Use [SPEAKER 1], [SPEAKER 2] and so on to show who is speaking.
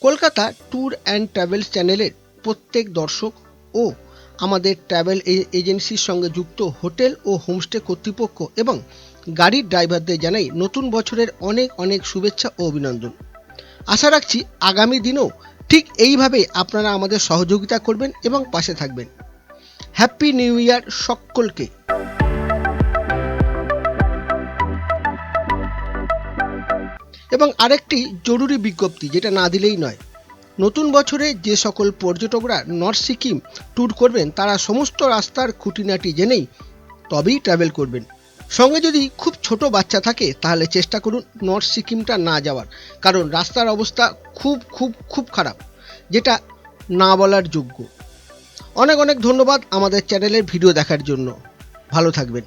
[SPEAKER 1] Kolkata tour and travels চ্যানেলের প্রত্যেক দর্শক ও আমাদের ট্রাভেল এজেন্সির সঙ্গে যুক্ত হোটেল ও হোমস্টে কর্তৃপক্ষ এবং গাড়ির ড্রাইভারদের জানাই নতুন বছরের অনেক অনেক শুভেচ্ছা ও অভিনন্দন। আশা রাখছি আগামী দিনেও ঠিক এইভাবে আপনারা আমাদের সহযোগিতা করবেন এবং পাশে থাকবেন। হ্যাপি নিউ ইয়ার সকলকে। এবং আরেকটি জরুরি বিজ্ঞপ্তি, যেটা না দিলেই নয়, নতুন বছরে যে সকল পর্যটকরা নর্থ সিকিম ট্যুর করবেন তারা সমস্ত রাস্তার খুঁটিনাটি জেনেই তবেই ট্রাভেল করবেন। সঙ্গে যদি খুব ছোট বাচ্চা থাকে তাহলে চেষ্টা করুন নর্থ সিকিমটা না যাওয়ার, কারণ রাস্তার অবস্থা খুব খুব খুব খারাপ, যেটা না বলার যোগ্য। অনেক অনেক ধন্যবাদ আমাদের চ্যানেলের ভিডিও দেখার জন্য। ভালো থাকবেন।